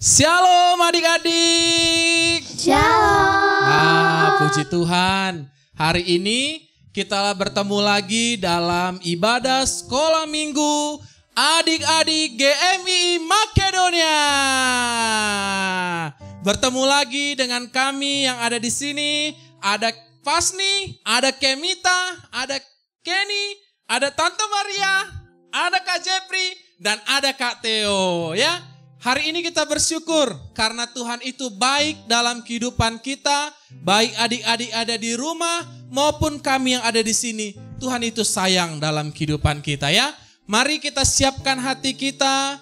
Shalom adik-adik. Shalom. Puji Tuhan. Hari ini kita bertemu lagi dalam ibadah sekolah minggu adik-adik GMI Makedonia. Bertemu lagi dengan kami yang ada di sini. Ada Fasni, ada Kemita, ada Kenny, ada Tante Maria, ada Kak Jepri, dan ada Kak Theo ya. Hari ini kita bersyukur karena Tuhan itu baik dalam kehidupan kita, baik adik-adik ada di rumah maupun kami yang ada di sini. Tuhan itu sayang dalam kehidupan kita ya. Mari kita siapkan hati kita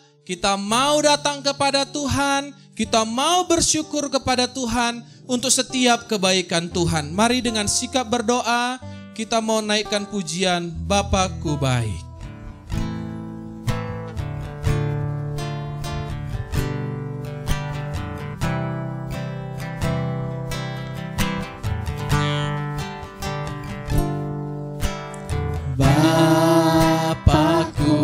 mau datang kepada Tuhan, kita mau bersyukur kepada Tuhan untuk setiap kebaikan Tuhan. Mari dengan sikap berdoa kita mau naikkan pujian Bapakku baik. Bapakku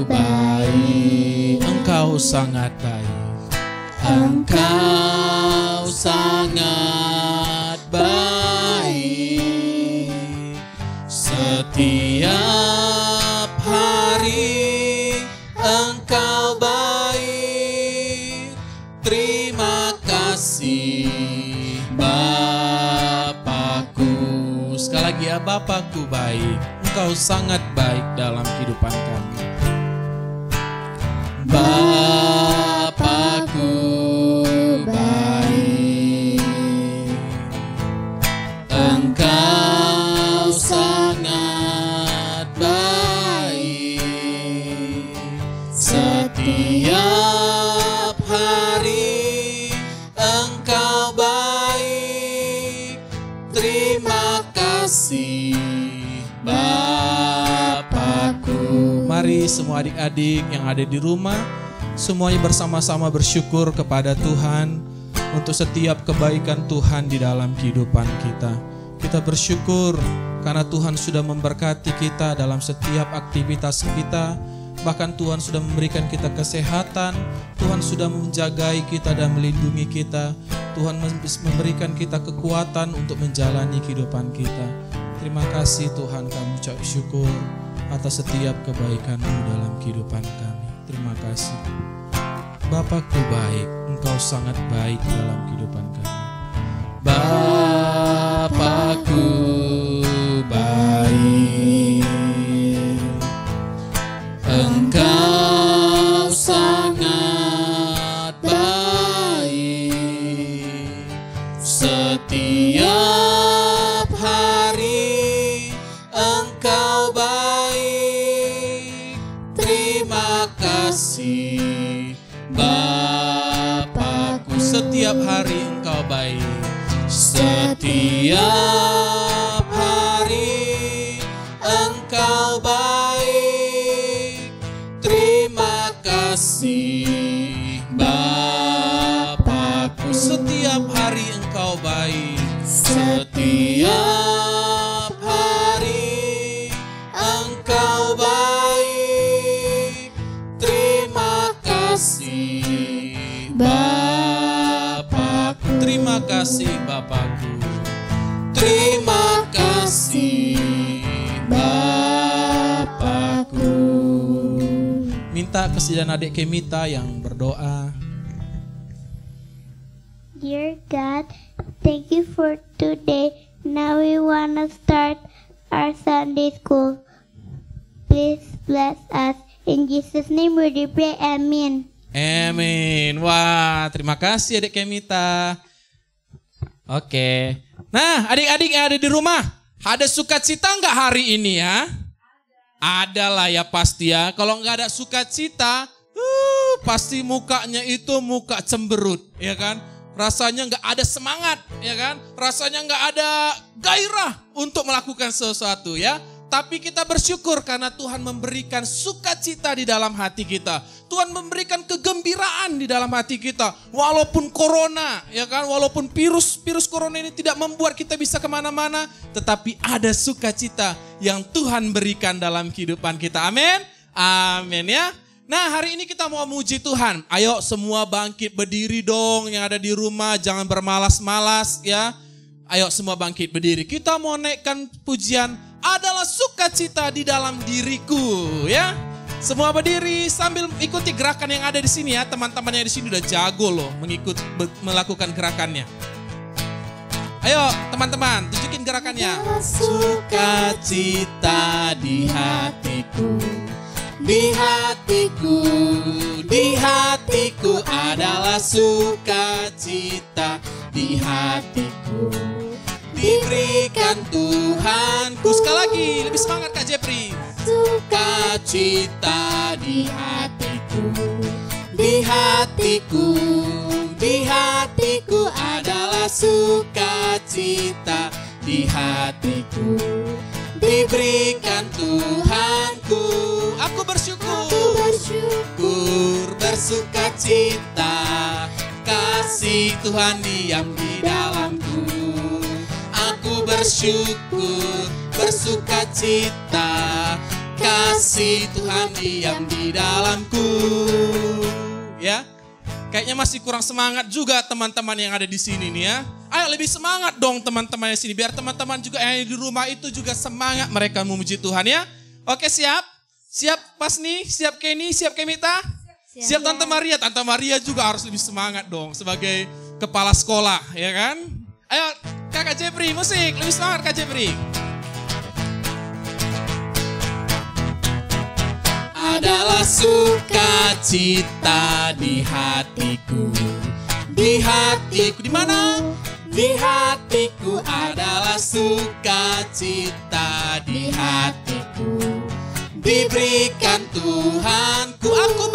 baik, Engkau sangat baik, Engkau sangat baik. Setiap hari Engkau baik. Terima kasih Bapakku. Sekali lagi ya, Bapakku baik, Engkau sangat baik dalam kehidupan kami. Bapakku baik, Engkau sangat baik. Setiap hari Engkau baik. Terima kasih Bapakku. Mari semua adik-adik yang ada di rumah, semuanya bersama-sama bersyukur kepada Tuhan untuk setiap kebaikan Tuhan di dalam kehidupan kita. Kita bersyukur karena Tuhan sudah memberkati kita dalam setiap aktivitas kita. Bahkan Tuhan sudah memberikan kita kesehatan, Tuhan sudah menjagai kita dan melindungi kita. Tuhan memberikan kita kekuatan untuk menjalani kehidupan kita. Terima kasih Tuhan, kami ucap syukur atas setiap kebaikan-Mu dalam kehidupan kami. Terima kasih. Bapakku baik, Engkau sangat baik dalam kehidupan kami. Bapakku baik, Engkau sangat baik. Setiap hari Engkau baik. Terima kasih Bapakku. Setiap hari Engkau baik. Setiap hari Engkau baik. Terima kasih Bapakku. Setiap hari Engkau baik. Setiap hari Engkau baik. Terima kasih Bapakku. Terima kasih Bapakku. Terima kasih Bapakku. Minta kesediaan adik Kemita yang berdoa. Dear God, thank you for today. Now we want to start our Sunday school. Please bless us. In Jesus' name we pray. Amen. Amin. Wah, terima kasih adik Kemita. Oke. Nah, adik-adik yang ada di rumah, ada sukacita nggak hari ini ya? Ada lah ya pasti ya. Kalau nggak ada sukacita, pasti mukanya itu muka cemberut, ya kan? Rasanya nggak ada semangat, ya kan? Rasanya nggak ada gairah untuk melakukan sesuatu ya. Tapi kita bersyukur karena Tuhan memberikan sukacita di dalam hati kita. Tuhan memberikan kegembiraan di dalam hati kita. Walaupun corona, ya kan? Walaupun virus corona ini tidak membuat kita bisa kemana-mana. Tetapi ada sukacita yang Tuhan berikan dalam kehidupan kita. Amin. Amin ya. Nah, hari ini kita mau muji Tuhan. Ayo semua bangkit berdiri dong yang ada di rumah, jangan bermalas-malas ya. Ayo semua bangkit berdiri. Kita mau naikkan pujian adalah sukacita di dalam diriku ya. Semua berdiri sambil ikuti gerakan yang ada di sini ya. Teman-teman yang di sini udah jago loh melakukan gerakannya. Ayo teman-teman, tunjukin gerakannya. Sukacita di hatiku. Di hatiku, di hatiku adalah sukacita. Di hatiku diberikan Tuhanku. Sekali lagi, lebih semangat Kak Jepri. Sukacita di hatiku. Di hatiku, di hatiku adalah sukacita. Di hatiku diberikan Tuhanku. Aku bersyukur, bersukacita. Kasih Tuhan diam di dalamku. Aku bersyukur, bersukacita. Kasih Tuhan diam di dalamku. Ya, kayaknya masih kurang semangat juga teman-teman yang ada di sini nih ya. Ayo lebih semangat dong teman-teman yang sini. Biar teman-teman juga yang di rumah itu juga semangat mereka memuji Tuhan ya. Oke, siap? Siap pas nih? Siap Kenny? Siap Kemita? Siap Tante Maria? Tante Maria juga harus lebih semangat dong sebagai kepala sekolah ya kan. Ayo Kakak Jepri, musik. Lebih semangat Kak Jepri. Adalah sukacita di hatiku. Di hatiku, di mana? Di hatiku adalah sukacita. Di hatiku diberikan Tuhanku. Aku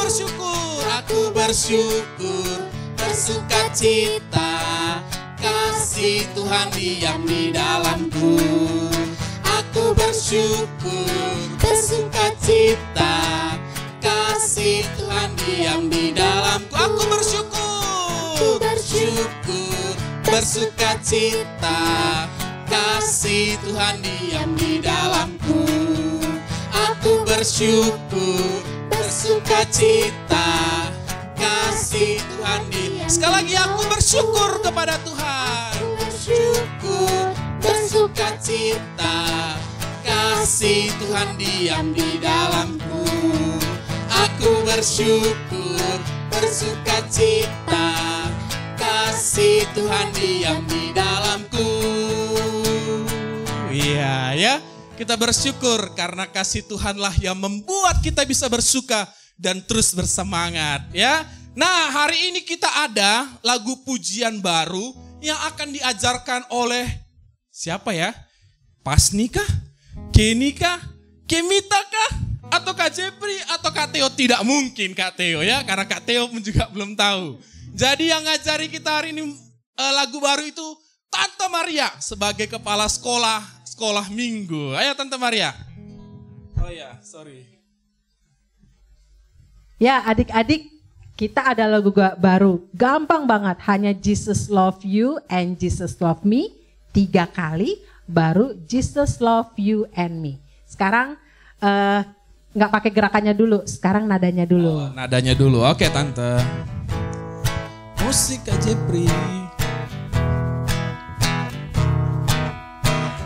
bersyukur, bersukacita. Kasih Tuhan diam di dalamku. Aku bersyukur, bersukacita. Kasih Tuhan diam di dalamku. Aku bersyukur, bersukacita. Kasih Tuhan diam di dalamku. Aku bersyukur, bersukacita. Kasih Tuhan diam. Sekali lagi aku bersyukur kepada Tuhan. Bersyukur, bersukacita. Kasih Tuhan diam di dalamku. Aku bersyukur, bersukacita. Kasih Tuhan diam di dalamku. Iya ya, kita bersyukur karena kasih Tuhanlah yang membuat kita bisa bersuka dan terus bersemangat ya. Nah, hari ini kita ada lagu pujian baru yang akan diajarkan oleh siapa ya? Pasni kah? Kenny kah? Kemita kah? Atau Kak Jepri atau Kak Theo? Tidak mungkin Kak Theo ya, karena Kak Theo pun juga belum tahu. Jadi yang ngajari kita hari ini lagu baru itu Tante Maria sebagai kepala sekolah minggu. Ayo Tante Maria. Oh ya, sorry. Ya adik-adik, kita ada lagu baru. Gampang banget, hanya Jesus Love You and Jesus Love Me. 3 kali, baru Jesus Love You and Me. Sekarang nggak pakai gerakannya dulu, sekarang nadanya dulu. Oh, nadanya dulu, oke Tante. Musik Kak Jepri.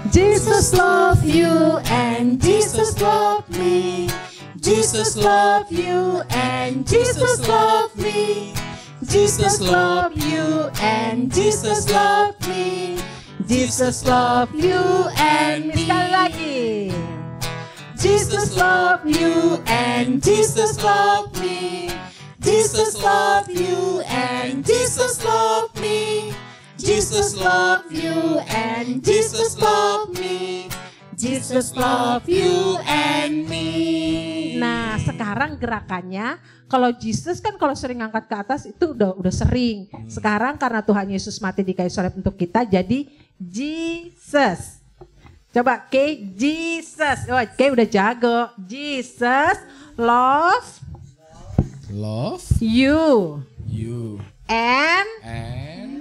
Jesus love you and Jesus love me. Jesus love you and Jesus love me. Jesus love you and Jesus love me. Jesus love you and me. Sekali lagi. Jesus love you and Jesus love me. Jesus love you and Jesus love me. Jesus love you and Jesus love me. Jesus love you and me. Nah, sekarang gerakannya kalau Jesus kan kalau sering ngangkat ke atas itu udah sering. Sekarang karena Tuhan Yesus mati di kayu salib untuk kita, jadi Jesus. Coba Jesus. Oh, udah jago. Jesus love you.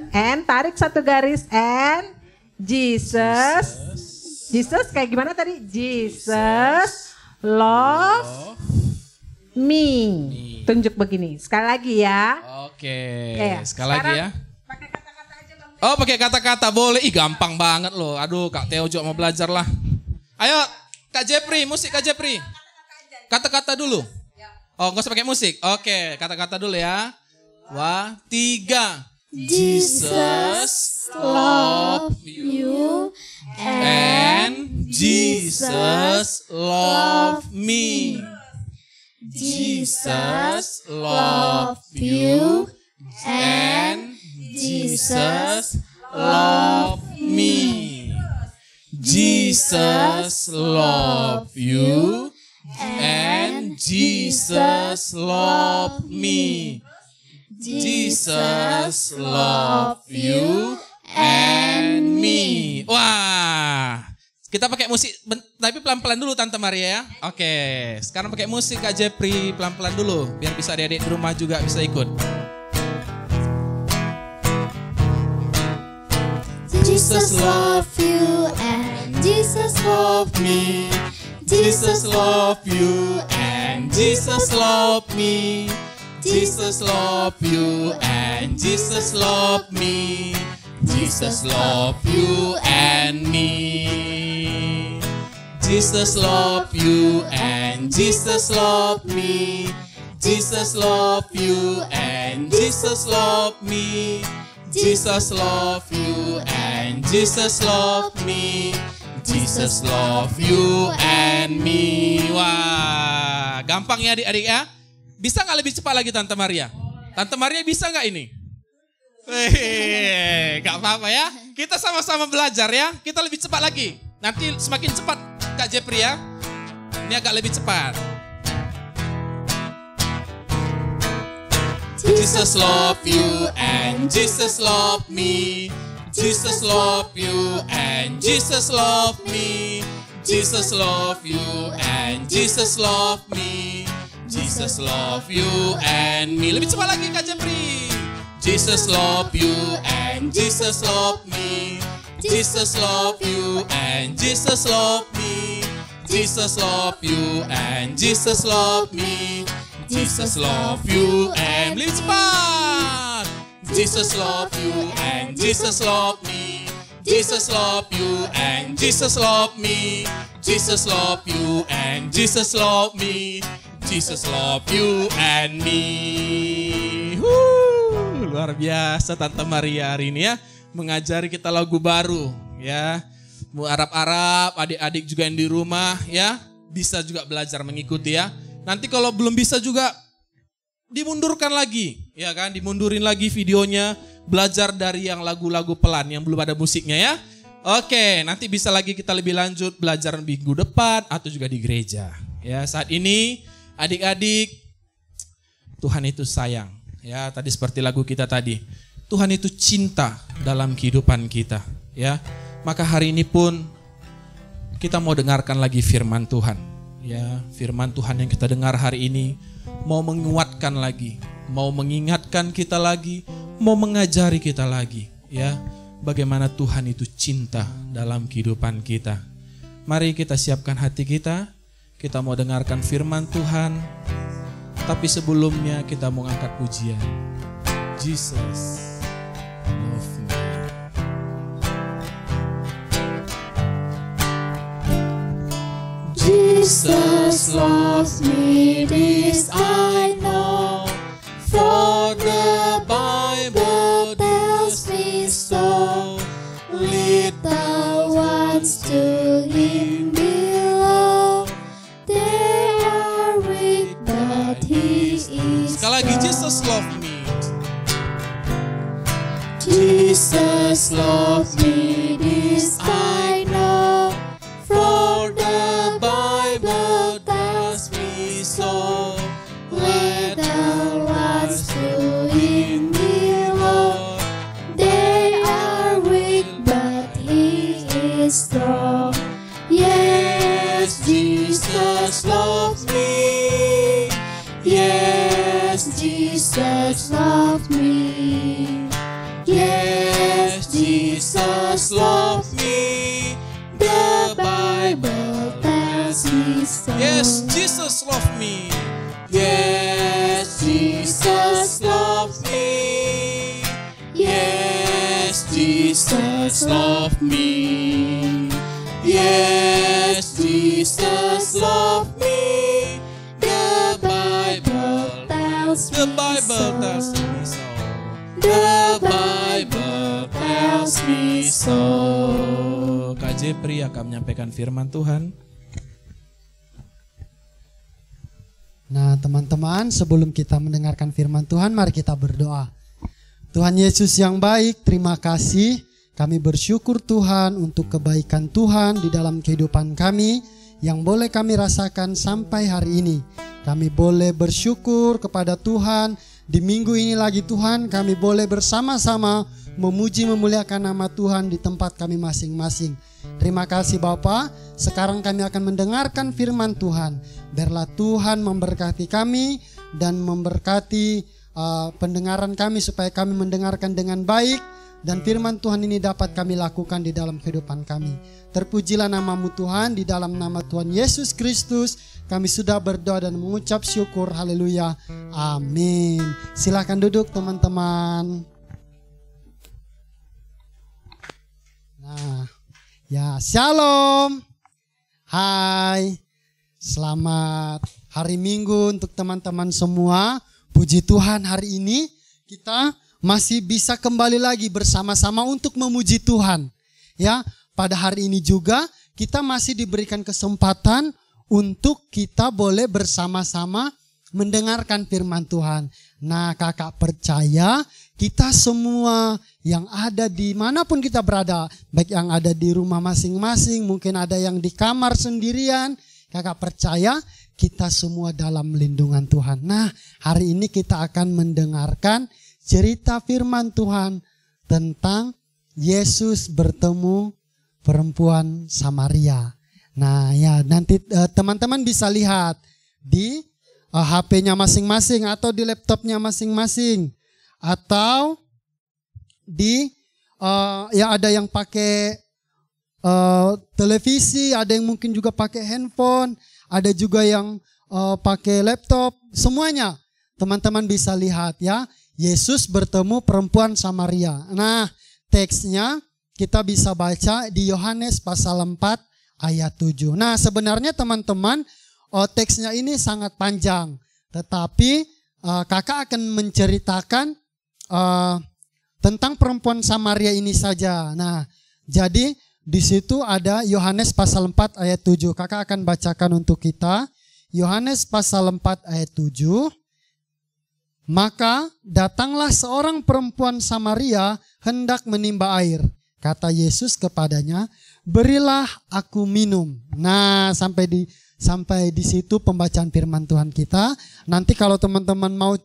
And tarik satu garis and Jesus kayak gimana tadi? Jesus love me. Tunjuk begini. Sekali lagi ya. Oke. Ya, Sekali lagi ya. Pakai kata-kata aja Bang. Oh, pakai kata-kata boleh. Ih, gampang banget loh. Aduh, Kak Theo juga mau belajar lah. Ayo, Kak Jepri, musik Kak Jepri. Kata-kata dulu. Oh, nggak usah pakai musik. Oke, kata-kata dulu ya. 3. Jesus love you and Jesus love me. Jesus love you and Jesus love me. Jesus love you and Jesus love me. Jesus love you and me. Wah, kita pakai musik, tapi pelan-pelan dulu Tante Maria ya. Oke, sekarang pakai musik Kak Jepri, pelan-pelan dulu, biar bisa adik-adik di rumah juga bisa ikut. Jesus love you and Jesus love me. Jesus love you and Jesus love me. Jesus love you and Jesus love me. Jesus love you and me. Jesus love you and Jesus love me. Jesus love you and Jesus love me. Jesus love you and Jesus love me. Jesus love you and me. Wah, gampang ya adik-adik ya. Bisa nggak lebih cepat lagi Tante Maria? Tante Maria bisa nggak ini? Gak apa-apa ya. Kita sama-sama belajar ya. Kita lebih cepat lagi. Nanti semakin cepat Kak Jepri ya. Ini agak lebih cepat. Jesus love you and Jesus love me. Jesus love you and Jesus love me. Jesus love you and Jesus love me. Jesus love you and me. Lebih cepat lagi Kak Jepri. Jesus love you and Jesus love me. Jesus love you and Jesus love me. Jesus love you and Jesus love me. Jesus love you and lebih cepat. Jesus love you and Jesus love me. Jesus love you and Jesus love me. Jesus love you and Jesus love me. Jesus love you and me. Luar biasa Tante Maria hari ini ya. Mengajari kita lagu baru ya. Mau Arab-Arab, adik-adik juga yang di rumah ya. Bisa juga belajar mengikuti ya. Nanti kalau belum bisa juga dimundurkan lagi. Ya kan, dimundurin lagi videonya. Belajar dari yang lagu-lagu pelan yang belum ada musiknya ya. Oke, nanti bisa lagi kita lebih lanjut belajar minggu depan atau juga di gereja. Ya, saat ini adik-adik, Tuhan itu sayang. Ya, tadi seperti lagu kita tadi. Tuhan itu cinta dalam kehidupan kita. Ya, maka hari ini pun kita mau dengarkan lagi firman Tuhan. Ya, firman Tuhan yang kita dengar hari ini mau menguatkan lagi, mau mengingatkan kita lagi, mau mengajari kita lagi. Ya, bagaimana Tuhan itu cinta dalam kehidupan kita. Mari kita siapkan hati kita. Kita mau dengarkan firman Tuhan, tapi sebelumnya kita mau angkat pujian. Jesus love me. Jesus loves me, this I know, For the Bible tells me so. Little ones to Him belong. They are weak, but He is Sekali lagi, strong. Jesus love me. Jesus loves me, this I know. For the Bible tells me so. Little ones to Him belong. They are weak, but He is strong. Yes, Jesus loves me. Yes, Jesus loves me. Yes, Jesus loves me. The Bible tells me so. Yes, Jesus love me. Yes, Jesus loves me. Yes, Jesus loves me. Yes, Jesus loves me. The Bible tells me so. The Bible tells me so. Kak Jepri akan menyampaikan firman Tuhan. Nah teman-teman, sebelum kita mendengarkan firman Tuhan, mari kita berdoa. Tuhan Yesus yang baik, terima kasih. Kami bersyukur Tuhan untuk kebaikan Tuhan di dalam kehidupan kami yang boleh kami rasakan sampai hari ini. Kami boleh bersyukur kepada Tuhan. Di minggu ini lagi Tuhan, kami boleh bersama-sama memuji memuliakan nama Tuhan di tempat kami masing-masing. Terima kasih Bapa. Sekarang kami akan mendengarkan firman Tuhan. Biarlah Tuhan memberkati kami dan memberkati pendengaran kami supaya kami mendengarkan dengan baik. Dan firman Tuhan ini dapat kami lakukan di dalam kehidupan kami. Terpujilah nama-Mu Tuhan, di dalam nama Tuhan Yesus Kristus kami sudah berdoa dan mengucap syukur. Haleluya. Amin. Silakan duduk teman-teman. Nah, ya shalom. Hai. Selamat hari Minggu untuk teman-teman semua. Puji Tuhan, hari ini kita masih bisa kembali lagi bersama-sama untuk memuji Tuhan. Ya, pada hari ini juga kita masih diberikan kesempatan untuk kita boleh bersama-sama mendengarkan firman Tuhan. Nah, kakak percaya kita semua yang ada di manapun kita berada, baik yang ada di rumah masing-masing, mungkin ada yang di kamar sendirian, kakak percaya kita semua dalam lindungan Tuhan. Nah, hari ini kita akan mendengarkan cerita firman Tuhan tentang Yesus bertemu perempuan Samaria. Nah ya, nanti teman-teman bisa lihat di HP-nya masing-masing atau di laptopnya masing-masing. Atau di ya ada yang pakai televisi, ada yang mungkin juga pakai handphone, ada juga yang pakai laptop, semuanya teman-teman bisa lihat ya. Yesus bertemu perempuan Samaria. Nah, teksnya kita bisa baca di Yohanes pasal 4 ayat 7. Nah, sebenarnya teman-teman, teksnya ini sangat panjang. Tetapi kakak akan menceritakan tentang perempuan Samaria ini saja. Nah, jadi di situ ada Yohanes pasal 4 ayat 7. Kakak akan bacakan untuk kita. Yohanes pasal 4 ayat 7. Maka datanglah seorang perempuan Samaria hendak menimba air. Kata Yesus kepadanya, berilah aku minum. Nah, sampai di situ pembacaan firman Tuhan kita. Nanti kalau teman-teman mau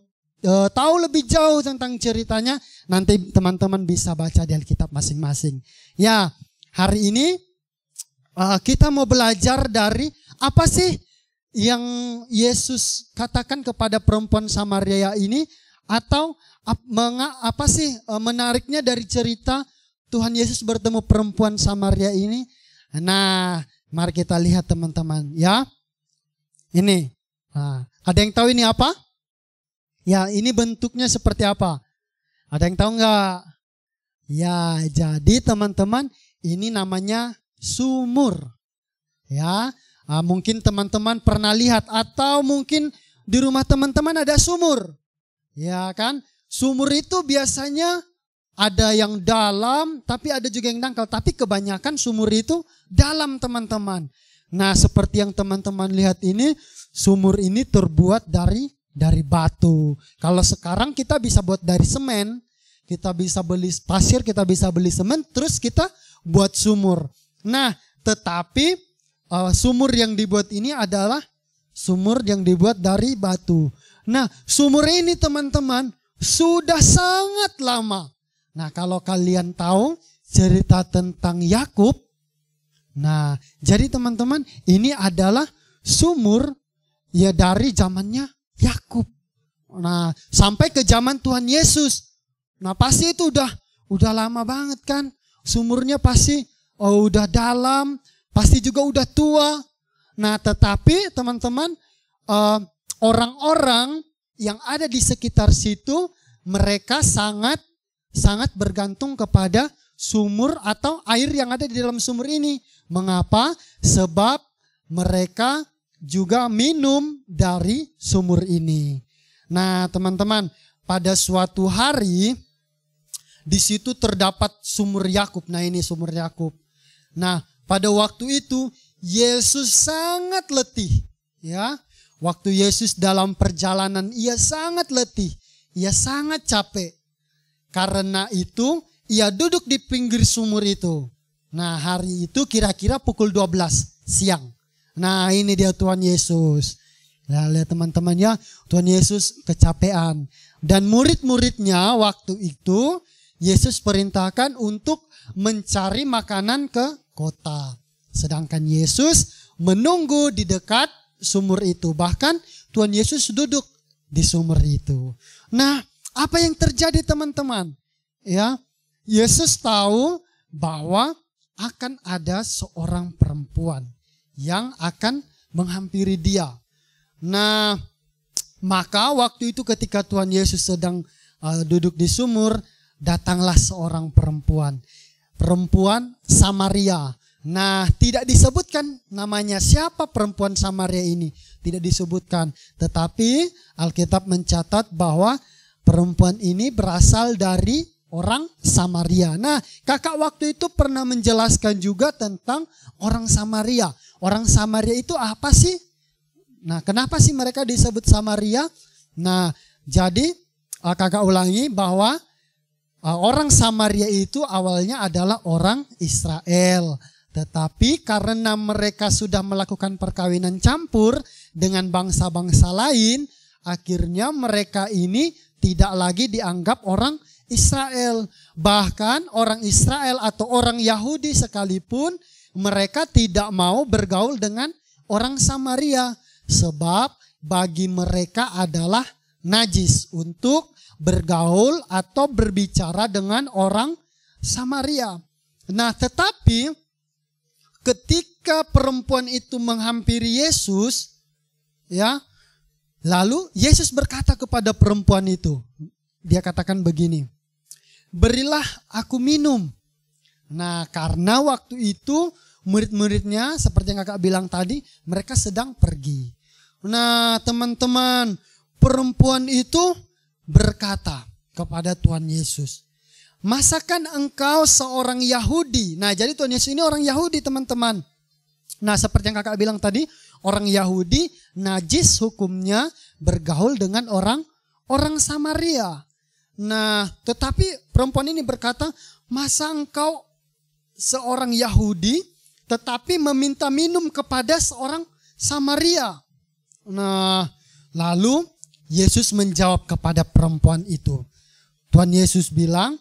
tahu lebih jauh tentang ceritanya, nanti teman-teman bisa baca di Alkitab masing-masing. Ya, hari ini kita mau belajar dari apa sih yang Yesus katakan kepada perempuan Samaria ini, atau apa sih menariknya dari cerita Tuhan Yesus bertemu perempuan Samaria ini. Nah, mari kita lihat teman-teman ya. Ini, nah, ada yang tahu ini apa? Ya, ini bentuknya seperti apa? Ada yang tahu nggak? Ya, jadi teman-teman, ini namanya sumur. Ya. Mungkin teman-teman pernah lihat atau mungkin di rumah teman-teman ada sumur. Ya kan? Sumur itu biasanya ada yang dalam tapi ada juga yang dangkal. Tapi kebanyakan sumur itu dalam teman-teman. Nah, seperti yang teman-teman lihat ini, sumur ini terbuat dari batu. Kalau sekarang kita bisa buat dari semen, kita bisa beli pasir, kita bisa beli semen, terus kita buat sumur. Nah, tetapi sumur yang dibuat ini adalah sumur yang dibuat dari batu. Nah, sumur ini teman-teman sudah sangat lama. Nah, kalau kalian tahu cerita tentang Yakub, nah, jadi teman-teman ini adalah sumur ya dari zamannya Yakub. Nah, sampai ke zaman Tuhan Yesus. Nah, pasti itu udah lama banget kan? Sumurnya pasti udah dalam. Pasti juga udah tua. Nah, tetapi teman-teman, orang-orang yang ada di sekitar situ, mereka sangat bergantung kepada sumur atau air yang ada di dalam sumur ini. Mengapa? Sebab mereka juga minum dari sumur ini. Nah, teman-teman, pada suatu hari di situ terdapat sumur Yakub. Nah, ini sumur Yakub. Nah, pada waktu itu Yesus sangat letih, ya. Waktu Yesus dalam perjalanan, ia sangat letih, ia sangat capek. Karena itu ia duduk di pinggir sumur itu. Nah, hari itu kira-kira pukul 12 siang. Nah, ini dia Tuhan Yesus. Nah, lihat teman-teman ya, Tuhan Yesus kecapean. Dan murid-muridnya waktu itu Yesus perintahkan untuk mencari makanan ke kota. Sedangkan Yesus menunggu di dekat sumur itu. Bahkan Tuhan Yesus duduk di sumur itu. Nah, apa yang terjadi teman-teman? Ya, Yesus tahu bahwa akan ada seorang perempuan yang akan menghampiri dia. Nah, maka waktu itu ketika Tuhan Yesus sedang duduk di sumur, datanglah seorang perempuan. Perempuan Samaria. Nah, tidak disebutkan namanya siapa perempuan Samaria ini. Tidak disebutkan. Tetapi Alkitab mencatat bahwa perempuan ini berasal dari orang Samaria. Nah, kakak waktu itu pernah menjelaskan juga tentang orang Samaria. Orang Samaria itu apa sih? Nah, kenapa sih mereka disebut Samaria? Nah, jadi kakak ulangi bahwa orang Samaria itu awalnya adalah orang Israel. Tetapi karena mereka sudah melakukan perkawinan campur dengan bangsa-bangsa lain, akhirnya mereka ini tidak lagi dianggap orang Israel. Bahkan orang Israel atau orang Yahudi sekalipun, mereka tidak mau bergaul dengan orang Samaria. Sebab bagi mereka adalah najis untuk bergaul atau berbicara dengan orang Samaria. Nah, tetapi ketika perempuan itu menghampiri Yesus, ya, lalu Yesus berkata kepada perempuan itu, dia katakan begini, "Berilah aku minum." Nah, karena waktu itu murid-muridnya seperti yang kakak bilang tadi, mereka sedang pergi. Nah, teman-teman, perempuan itu berkata kepada Tuhan Yesus, "Masakan engkau seorang Yahudi?" Nah, jadi Tuhan Yesus ini orang Yahudi, teman-teman. Nah, seperti yang kakak bilang tadi, orang Yahudi najis hukumnya bergaul dengan orang Samaria. Nah, tetapi perempuan ini berkata, "Masa engkau seorang Yahudi tetapi meminta minum kepada seorang Samaria?" Nah, lalu Yesus menjawab kepada perempuan itu. Tuhan Yesus bilang,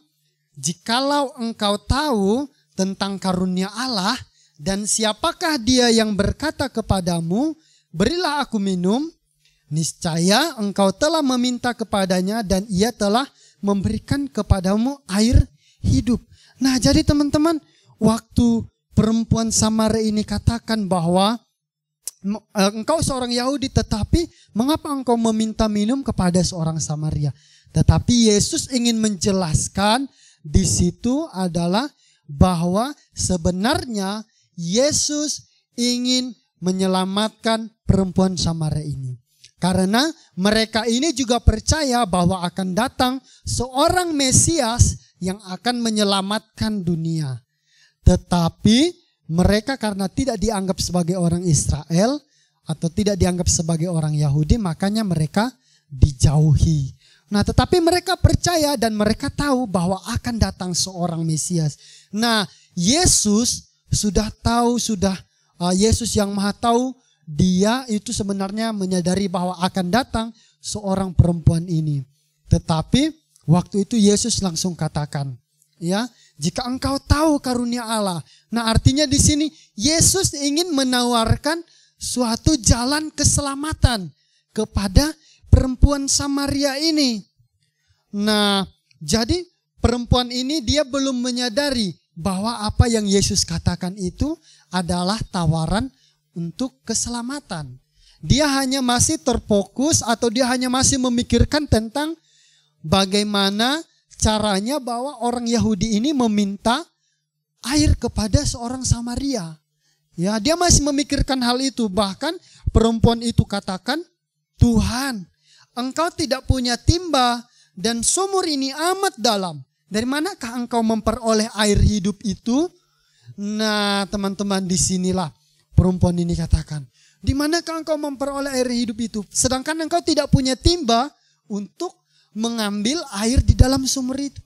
"Jikalau engkau tahu tentang karunia Allah dan siapakah dia yang berkata kepadamu, 'Berilah aku minum,' niscaya engkau telah meminta kepadanya dan ia telah memberikan kepadamu air hidup." Nah, jadi teman-teman, waktu perempuan Samaria ini katakan bahwa engkau seorang Yahudi tetapi mengapa engkau meminta minum kepada seorang Samaria? Tetapi Yesus ingin menjelaskan di situ adalah bahwa sebenarnya Yesus ingin menyelamatkan perempuan Samaria ini. Karena mereka ini juga percaya bahwa akan datang seorang Mesias yang akan menyelamatkan dunia. Tetapi mereka karena tidak dianggap sebagai orang Israel atau tidak dianggap sebagai orang Yahudi, makanya mereka dijauhi. Nah, tetapi mereka percaya dan mereka tahu bahwa akan datang seorang Mesias. Nah, Yesus sudah tahu, Yesus yang Maha Tahu, dia itu sebenarnya menyadari bahwa akan datang seorang perempuan ini. Tetapi waktu itu Yesus langsung katakan, ya, "Jika engkau tahu karunia Allah." Nah, artinya di sini Yesus ingin menawarkan suatu jalan keselamatan kepada perempuan Samaria ini. Nah, jadi perempuan ini dia belum menyadari bahwa apa yang Yesus katakan itu adalah tawaran untuk keselamatan. Dia hanya masih terfokus atau dia hanya masih memikirkan tentang bagaimana caranya bahwa orang Yahudi ini meminta air kepada seorang Samaria. Ya, dia masih memikirkan hal itu. Bahkan perempuan itu katakan, Tuhan, Engkau tidak punya timba dan sumur ini amat dalam. Dari manakah Engkau memperoleh air hidup itu? Nah, teman-teman, disinilah perempuan ini katakan, di manakah Engkau memperoleh air hidup itu? Sedangkan Engkau tidak punya timba untuk mengambil air di dalam sumur itu.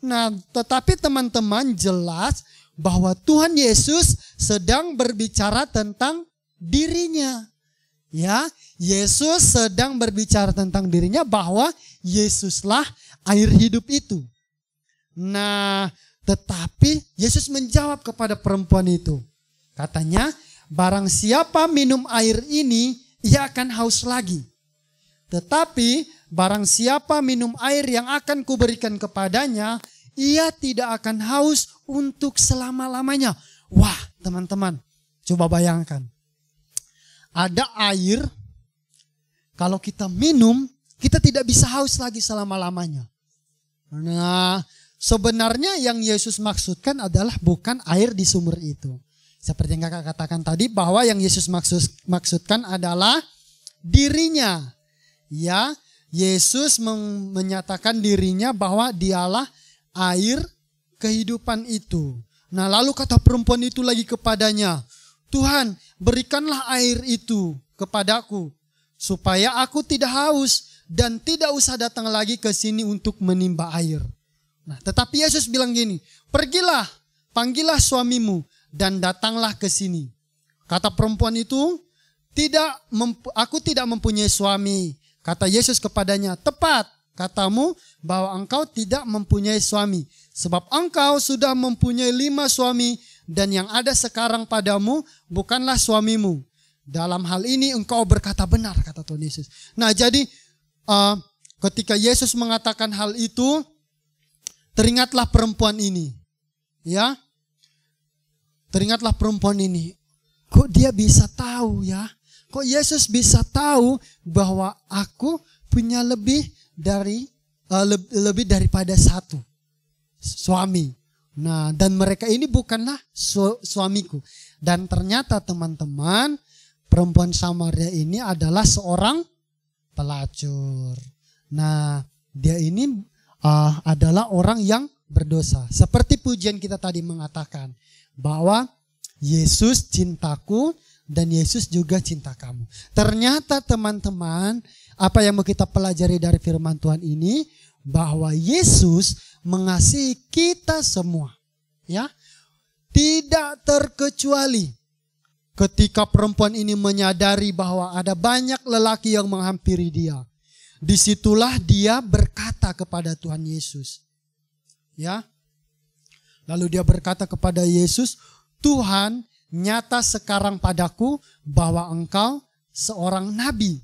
Nah, tetapi teman-teman, jelas bahwa Tuhan Yesus sedang berbicara tentang dirinya. Ya, Yesus sedang berbicara tentang dirinya bahwa Yesuslah air hidup itu. Nah, tetapi Yesus menjawab kepada perempuan itu. Katanya, barang siapa minum air ini, ia akan haus lagi. Tetapi barang siapa minum air yang akan kuberikan kepadanya, ia tidak akan haus untuk selama-lamanya. Wah, teman-teman, coba bayangkan. Ada air, kalau kita minum, kita tidak bisa haus lagi selama-lamanya. Nah, sebenarnya yang Yesus maksudkan adalah bukan air di sumur itu. Seperti yang kakak katakan tadi, bahwa yang Yesus maksudkan adalah dirinya. Ya, Yesus menyatakan dirinya bahwa dialah air kehidupan itu. Nah, lalu kata perempuan itu lagi kepadanya, Tuhan, berikanlah air itu kepadaku, supaya aku tidak haus dan tidak usah datang lagi ke sini untuk menimba air. Nah, tetapi Yesus bilang gini, pergilah, panggillah suamimu dan datanglah ke sini. Kata perempuan itu, aku tidak mempunyai suami. Kata Yesus kepadanya, tepat katamu bahwa engkau tidak mempunyai suami. Sebab engkau sudah mempunyai 5 suami dan yang ada sekarang padamu bukanlah suamimu. Dalam hal ini engkau berkata benar, kata Tuhan Yesus. Nah, jadi ketika Yesus mengatakan hal itu, teringatlah perempuan ini. Ya, teringatlah perempuan ini. Kok dia bisa tahu ya? Kok Yesus bisa tahu bahwa aku punya lebih daripada 1 suami. Nah, dan mereka ini bukanlah suamiku. Dan ternyata teman-teman, perempuan Samaria ini adalah seorang pelacur. Nah, dia ini adalah orang yang berdosa. Seperti pujian kita tadi mengatakan bahwa Yesus cintaku dan Yesus juga cinta kamu. Ternyata teman-teman, apa yang mau kita pelajari dari firman Tuhan ini, bahwa Yesus mengasihi kita semua. Ya, tidak terkecuali. Ketika perempuan ini menyadari bahwa ada banyak lelaki yang menghampiri dia, disitulah dia berkata kepada Tuhan Yesus. Ya, lalu dia berkata kepada Yesus, Tuhan, nyata sekarang padaku bahwa engkau seorang nabi.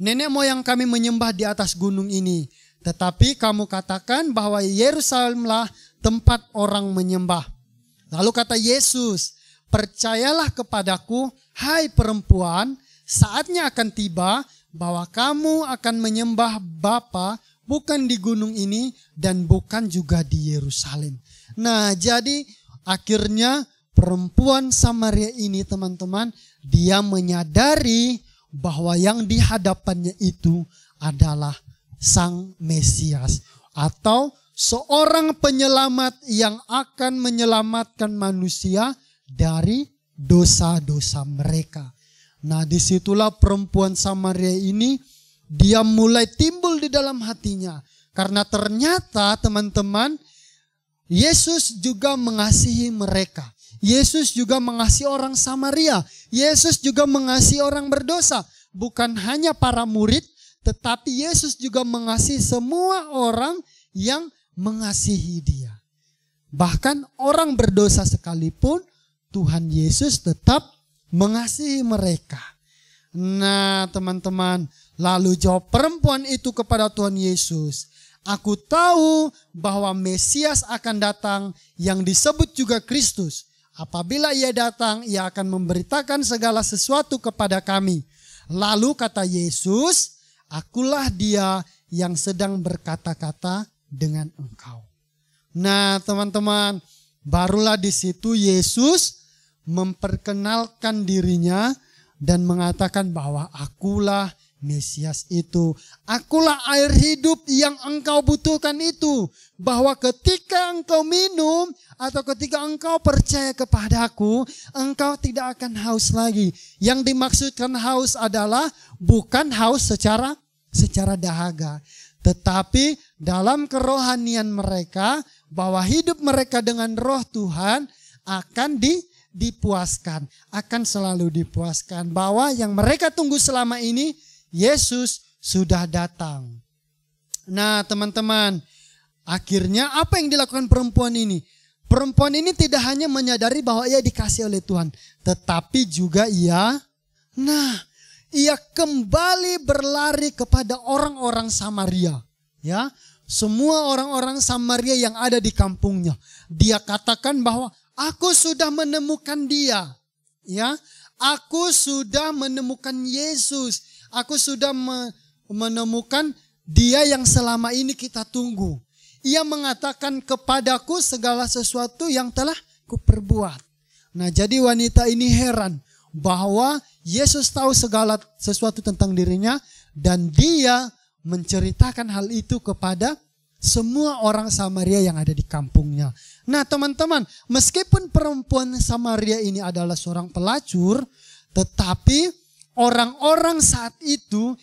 Nenek moyang kami menyembah di atas gunung ini. Tetapi kamu katakan bahwa Yerusalemlah tempat orang menyembah. Lalu kata Yesus, percayalah kepadaku, hai perempuan, saatnya akan tiba bahwa kamu akan menyembah Bapa bukan di gunung ini dan bukan juga di Yerusalem. Nah, jadi akhirnya perempuan Samaria ini, teman-teman, dia menyadari bahwa yang di hadapannya itu adalah Sang Mesias atau seorang penyelamat yang akan menyelamatkan manusia dari dosa-dosa mereka. Nah, disitulah perempuan Samaria ini, dia mulai timbul di dalam hatinya. Karena ternyata teman-teman, Yesus juga mengasihi mereka. Yesus juga mengasihi orang Samaria. Yesus juga mengasihi orang berdosa. Bukan hanya para murid, tetapi Yesus juga mengasihi semua orang yang mengasihi dia. Bahkan orang berdosa sekalipun, Tuhan Yesus tetap mengasihi mereka. Nah, teman-teman, lalu jawab perempuan itu kepada Tuhan Yesus, aku tahu bahwa Mesias akan datang yang disebut juga Kristus. Apabila ia datang, ia akan memberitakan segala sesuatu kepada kami. Lalu kata Yesus, akulah dia yang sedang berkata-kata dengan engkau. Nah teman-teman, barulah di situ Yesus memperkenalkan dirinya dan mengatakan bahwa akulah Mesias itu. Akulah air hidup yang engkau butuhkan itu. Bahwa ketika engkau minum atau ketika engkau percaya kepadaku, engkau tidak akan haus lagi. Yang dimaksudkan haus adalah bukan haus secara dahaga. Tetapi dalam kerohanian mereka, bahwa hidup mereka dengan roh Tuhan akan dipuaskan. Akan selalu dipuaskan. Bahwa yang mereka tunggu selama ini, Yesus sudah datang. Nah teman-teman, akhirnya apa yang dilakukan perempuan ini? Perempuan ini tidak hanya menyadari bahwa ia dikasih oleh Tuhan, tetapi juga ia kembali berlari kepada orang-orang Samaria. Ya, semua orang-orang Samaria yang ada di kampungnya. Dia katakan bahwa aku sudah menemukan dia. Ya, aku sudah menemukan Yesus. Aku sudah menemukan dia yang selama ini kita tunggu. Ia mengatakan kepadaku segala sesuatu yang telah kuperbuat. Nah jadi wanita ini heran bahwa Yesus tahu segala sesuatu tentang dirinya. Dan dia menceritakan hal itu kepada semua orang Samaria yang ada di kampungnya. Nah teman-teman, meskipun perempuan Samaria ini adalah seorang pelacur, tetapi orang-orang saat itu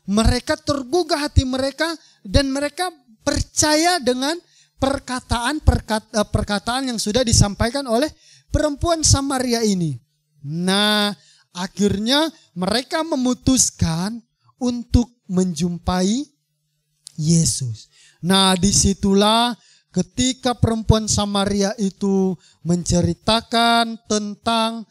mereka tergugah hati mereka dan mereka percaya dengan perkataan yang sudah disampaikan oleh perempuan Samaria ini. Nah, akhirnya mereka memutuskan untuk menjumpai Yesus. Nah, disitulah ketika perempuan Samaria itu menceritakan tentang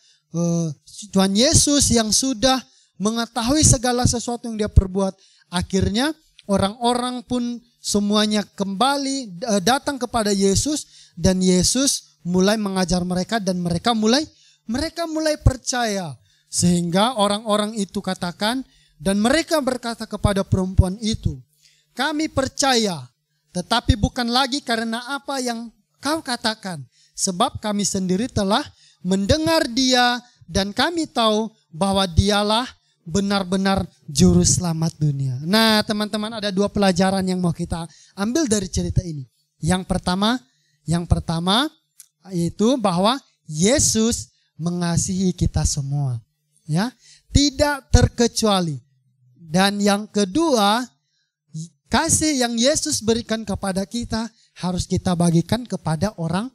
Tuhan Yesus yang sudah mengetahui segala sesuatu yang dia perbuat. Akhirnya orang-orang pun semuanya kembali datang kepada Yesus. Dan Yesus mulai mengajar mereka dan mereka mulai percaya. Sehingga orang-orang itu katakan dan mereka berkata kepada perempuan itu, kami percaya tetapi bukan lagi karena apa yang kau katakan. Sebab kami sendiri telah mendengar dia dan kami tahu bahwa dialah benar-benar juru selamat dunia. Nah teman-teman, ada dua pelajaran yang mau kita ambil dari cerita ini. Yang pertama yaitu bahwa Yesus mengasihi kita semua. Ya, tidak terkecuali. Dan yang kedua, kasih yang Yesus berikan kepada kita harus kita bagikan kepada orang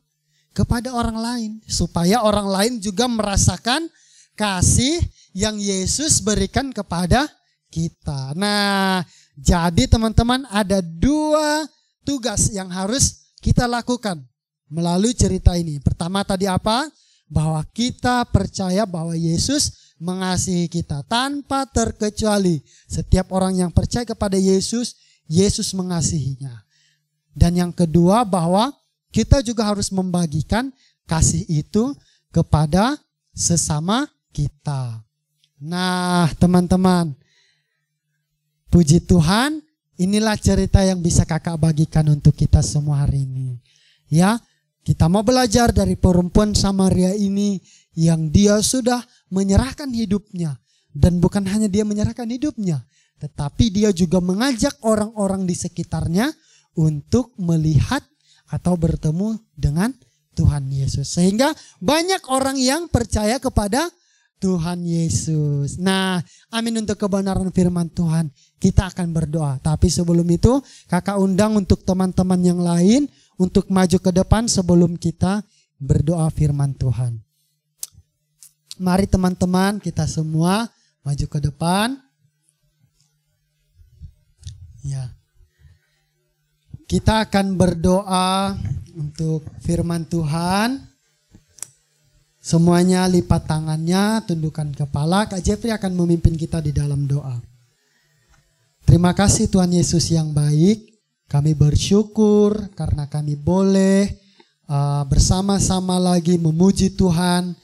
lain, supaya orang lain juga merasakan kasih yang Yesus berikan kepada kita. Nah, jadi teman-teman, ada dua tugas yang harus kita lakukan melalui cerita ini. Pertama tadi apa? Bahwa kita percaya bahwa Yesus mengasihi kita tanpa terkecuali. Setiap orang yang percaya kepada Yesus, Yesus mengasihinya. Dan yang kedua, bahwa kita juga harus membagikan kasih itu kepada sesama kita. Nah teman-teman, puji Tuhan, inilah cerita yang bisa kakak bagikan untuk kita semua hari ini. Ya, kita mau belajar dari perempuan Samaria ini yang dia sudah menyerahkan hidupnya. Dan bukan hanya dia menyerahkan hidupnya, tetapi dia juga mengajak orang-orang di sekitarnya untuk melihat atau bertemu dengan Tuhan Yesus. Sehingga banyak orang yang percaya kepada Tuhan Yesus. Nah, amin untuk kebenaran firman Tuhan. Kita akan berdoa. Tapi sebelum itu, kakak undang untuk teman-teman yang lain untuk maju ke depan sebelum kita berdoa firman Tuhan. Mari teman-teman, kita semua maju ke depan. Ya. Kita akan berdoa untuk firman Tuhan. Semuanya lipat tangannya, tundukkan kepala. Kak Jeffrey akan memimpin kita di dalam doa. Terima kasih Tuhan Yesus yang baik. Kami bersyukur karena kami boleh bersama-sama lagi memuji Tuhan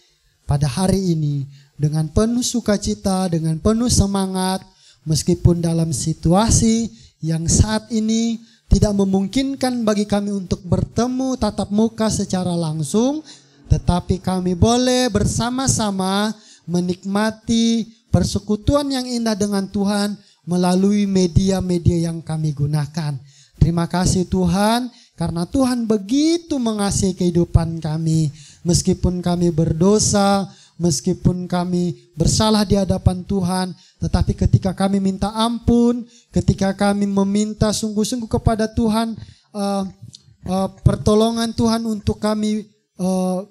pada hari ini. dengan penuh sukacita, dengan penuh semangat, meskipun dalam situasi yang saat ini tidak memungkinkan bagi kami untuk bertemu tatap muka secara langsung, tetapi kami boleh bersama-sama menikmati persekutuan yang indah dengan Tuhan melalui media-media yang kami gunakan. Terima kasih Tuhan, karena Tuhan begitu mengasihi kehidupan kami. Meskipun kami berdosa, meskipun kami bersalah di hadapan Tuhan, tetapi ketika kami minta ampun, ketika kami meminta sungguh-sungguh kepada Tuhan, pertolongan Tuhan untuk kami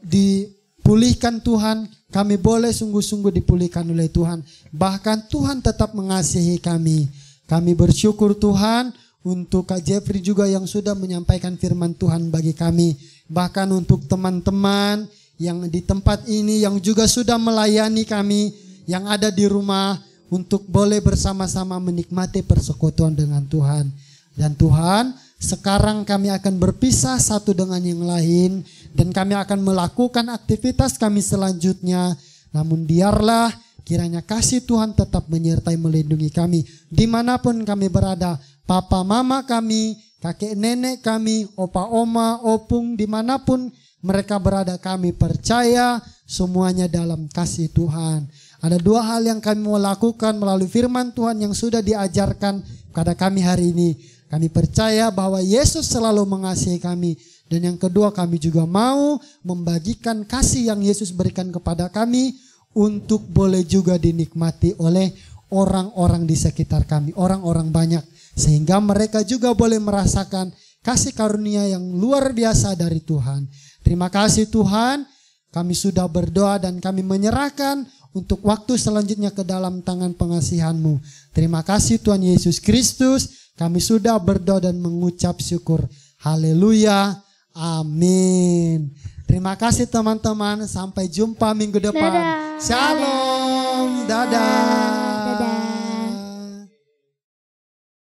dipulihkan Tuhan, kami boleh sungguh-sungguh dipulihkan oleh Tuhan. Bahkan Tuhan tetap mengasihi kami. Kami bersyukur Tuhan untuk Kak Jeffrey juga yang sudah menyampaikan firman Tuhan bagi kami. Bahkan untuk teman-teman yang di tempat ini yang juga sudah melayani kami, yang ada di rumah, untuk boleh bersama-sama menikmati persekutuan dengan Tuhan. Dan Tuhan, sekarang kami akan berpisah satu dengan yang lain, dan kami akan melakukan aktivitas kami selanjutnya. Namun biarlah kiranya kasih Tuhan tetap menyertai melindungi kami dimanapun kami berada. Papa mama kami, kakek nenek kami, opa oma, opung, dimanapun mereka berada, kami percaya semuanya dalam kasih Tuhan. Ada dua hal yang kami mau lakukan melalui firman Tuhan yang sudah diajarkan kepada kami hari ini. Kami percaya bahwa Yesus selalu mengasihi kami. Dan yang kedua, kami juga mau membagikan kasih yang Yesus berikan kepada kami untuk boleh juga dinikmati oleh orang-orang di sekitar kami, orang-orang banyak. Sehingga mereka juga boleh merasakan kasih karunia yang luar biasa dari Tuhan. Terima kasih Tuhan, kami sudah berdoa dan kami menyerahkan untuk waktu selanjutnya ke dalam tangan pengasihan-Mu. Terima kasih Tuhan Yesus Kristus, kami sudah berdoa dan mengucap syukur. Haleluya, amin. Terima kasih teman-teman, sampai jumpa minggu depan. Dadah. Shalom, dadah.